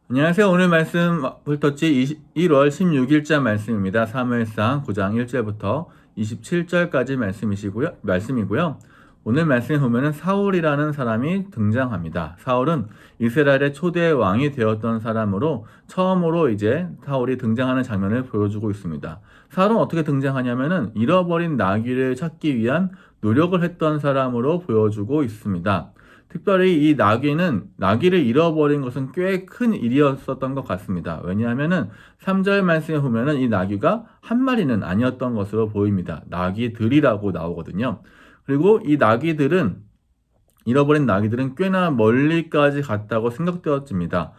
안녕하세요. 오늘 말씀 훑었지 1월 16일자 말씀입니다. 사무엘상 9장 1절부터 27절까지 말씀이고요. 오늘 말씀에 보면은 사울이라는 사람이 등장합니다. 사울은 이스라엘의 초대 왕이 되었던 사람으로 처음으로 이제 사울이 등장하는 장면을 보여주고 있습니다. 사울은 어떻게 등장하냐면은 잃어버린 나귀를 찾기 위한 노력을 했던 사람으로 보여주고 있습니다. 특별히 이 나귀를 잃어버린 것은 꽤 큰 일이었었던 것 같습니다. 왜냐하면은 3절 말씀에 보면은 이 나귀가 한 마리는 아니었던 것으로 보입니다. 나귀들이라고 나오거든요. 그리고 잃어버린 나귀들은 꽤나 멀리까지 갔다고 생각되어집니다.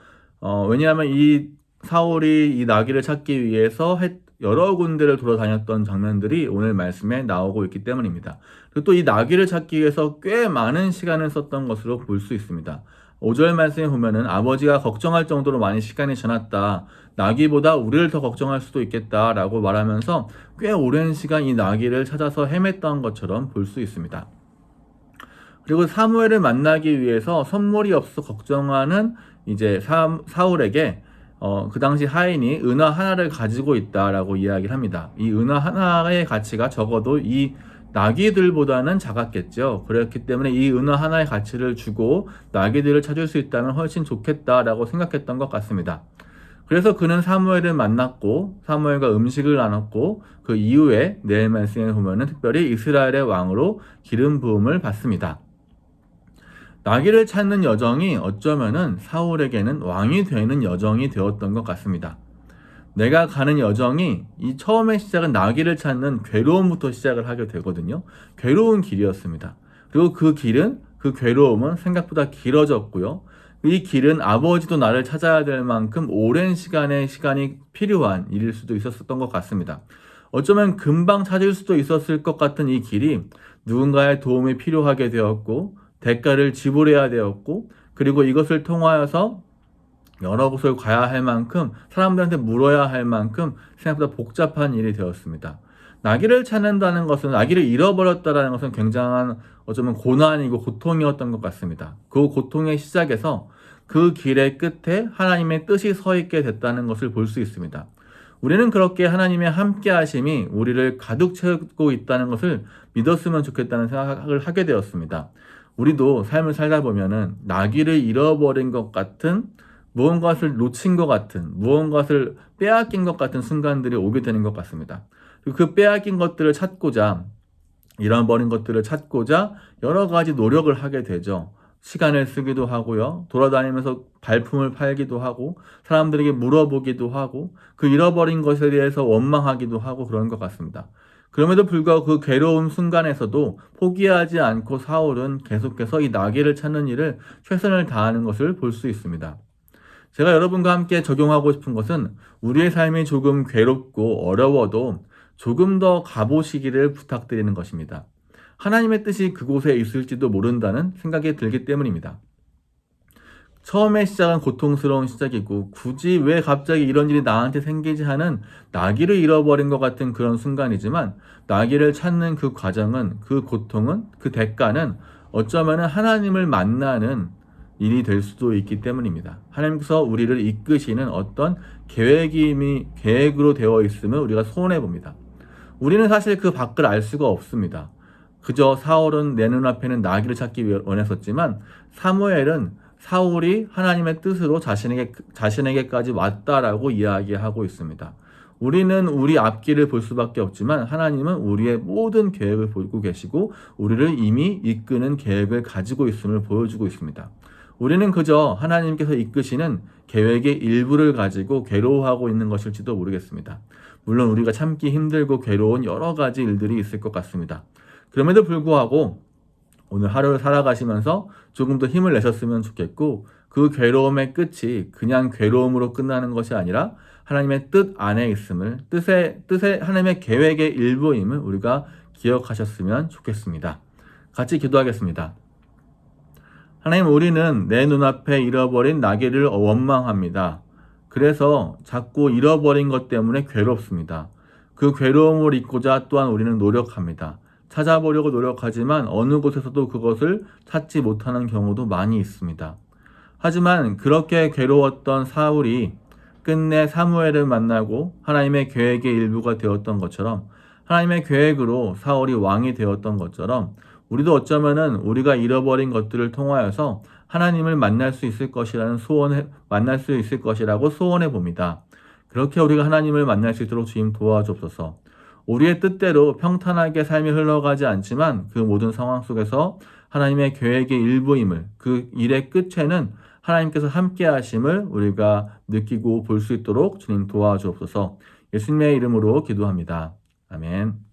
왜냐하면 이 사울이 이 나귀를 찾기 위해서 여러 군데를 돌아다녔던 장면들이 오늘 말씀에 나오고 있기 때문입니다. 그리고 또 이 나귀를 찾기 위해서 꽤 많은 시간을 썼던 것으로 볼 수 있습니다. 5절 말씀에 보면은 아버지가 걱정할 정도로 많이 시간이 지났다. 나귀보다 우리를 더 걱정할 수도 있겠다라고 말하면서 꽤 오랜 시간 이 나귀를 찾아서 헤맸던 것처럼 볼 수 있습니다. 그리고 사무엘을 만나기 위해서 선물이 없어 걱정하는 이제 사울에게 그 당시 하인이 은화 하나를 가지고 있다라고 이야기를 합니다. 이 은화 하나의 가치가 적어도 이 나귀들보다는 작았겠죠. 그렇기 때문에 이 은화 하나의 가치를 주고 나귀들을 찾을 수 있다면 훨씬 좋겠다라고 생각했던 것 같습니다. 그래서 그는 사무엘을 만났고 사무엘과 음식을 나눴고 그 이후에 내일 말씀에 보면은 특별히 이스라엘의 왕으로 기름 부음을 받습니다. 나귀를 찾는 여정이 어쩌면은 사울에게는 왕이 되는 여정이 되었던 것 같습니다. 내가 가는 여정이 이 처음에 시작은 나귀를 찾는 괴로움부터 시작을 하게 되거든요. 괴로운 길이었습니다. 그리고 그 괴로움은 생각보다 길어졌고요. 이 길은 아버지도 나를 찾아야 될 만큼 오랜 시간이 필요한 일일 수도 있었던 것 같습니다. 어쩌면 금방 찾을 수도 있었을 것 같은 이 길이 누군가의 도움이 필요하게 되었고 대가를 지불해야 되었고 그리고 이것을 통하여서 여러 곳을 가야 할 만큼 사람들한테 물어야 할 만큼 생각보다 복잡한 일이 되었습니다. 나귀를 잃어버렸다는 것은 굉장한 어쩌면 고난이고 고통이었던 것 같습니다. 그 고통의 시작에서 그 길의 끝에 하나님의 뜻이 서 있게 됐다는 것을 볼 수 있습니다. 우리는 그렇게 하나님의 함께 하심이 우리를 가득 채우고 있다는 것을 믿었으면 좋겠다는 생각을 하게 되었습니다. 우리도 삶을 살다 보면은 나귀를 잃어버린 것 같은 무언가를 놓친 것 같은 무언가를 빼앗긴 것 같은 순간들이 오게 되는 것 같습니다. 그 빼앗긴 것들을 찾고자 잃어버린 것들을 찾고자 여러 가지 노력을 하게 되죠. 시간을 쓰기도 하고요. 돌아다니면서 발품을 팔기도 하고 사람들에게 물어보기도 하고 그 잃어버린 것에 대해서 원망하기도 하고 그런 것 같습니다. 그럼에도 불구하고 그 괴로운 순간에서도 포기하지 않고 사울은 계속해서 이 나귀를 찾는 일을 최선을 다하는 것을 볼 수 있습니다. 제가 여러분과 함께 적용하고 싶은 것은 우리의 삶이 조금 괴롭고 어려워도 조금 더 가보시기를 부탁드리는 것입니다. 하나님의 뜻이 그곳에 있을지도 모른다는 생각이 들기 때문입니다. 처음의 시작은 고통스러운 시작이고 굳이 왜 갑자기 이런 일이 나한테 생기지 하는 나귀를 잃어버린 것 같은 그런 순간이지만 나귀를 찾는 그 과정은 그 고통은 그 대가는 어쩌면 하나님을 만나는 일이 될 수도 있기 때문입니다. 하나님께서 우리를 이끄시는 어떤 계획으로 되어 있음을 우리가 소원해 봅니다. 우리는 사실 그 밖을 알 수가 없습니다. 그저 사울은 내 눈앞에는 나귀를 찾기 위해 원했었지만 사울이 하나님의 뜻으로 자신에게까지 왔다라고 이야기하고 있습니다. 우리는 우리 앞길을 볼 수밖에 없지만 하나님은 우리의 모든 계획을 보고 계시고 우리를 이미 이끄는 계획을 가지고 있음을 보여주고 있습니다. 우리는 그저 하나님께서 이끄시는 계획의 일부를 가지고 괴로워하고 있는 것일지도 모르겠습니다. 물론 우리가 참기 힘들고 괴로운 여러 가지 일들이 있을 것 같습니다. 그럼에도 불구하고 오늘 하루를 살아가시면서 조금 더 힘을 내셨으면 좋겠고 그 괴로움의 끝이 그냥 괴로움으로 끝나는 것이 아니라 하나님의 뜻 안에 있음을 하나님의 계획의 일부임을 우리가 기억하셨으면 좋겠습니다. 같이 기도하겠습니다. 하나님, 우리는 내 눈앞에 잃어버린 나귀를 원망합니다. 그래서 자꾸 잃어버린 것 때문에 괴롭습니다. 그 괴로움을 잊고자 또한 우리는 노력합니다. 찾아보려고 노력하지만 어느 곳에서도 그것을 찾지 못하는 경우도 많이 있습니다. 하지만 그렇게 괴로웠던 사울이 끝내 사무엘을 만나고 하나님의 계획의 일부가 되었던 것처럼, 하나님의 계획으로 사울이 왕이 되었던 것처럼, 우리도 어쩌면은 우리가 잃어버린 것들을 통하여서 하나님을 만날 수 있을 것이라는 만날 수 있을 것이라고 소원해 봅니다. 그렇게 우리가 하나님을 만날 수 있도록 주님 도와주옵소서. 우리의 뜻대로 평탄하게 삶이 흘러가지 않지만 그 모든 상황 속에서 하나님의 계획의 일부임을, 그 일의 끝에는 하나님께서 함께 하심을 우리가 느끼고 볼 수 있도록 주님 도와주옵소서. 예수님의 이름으로 기도합니다. 아멘.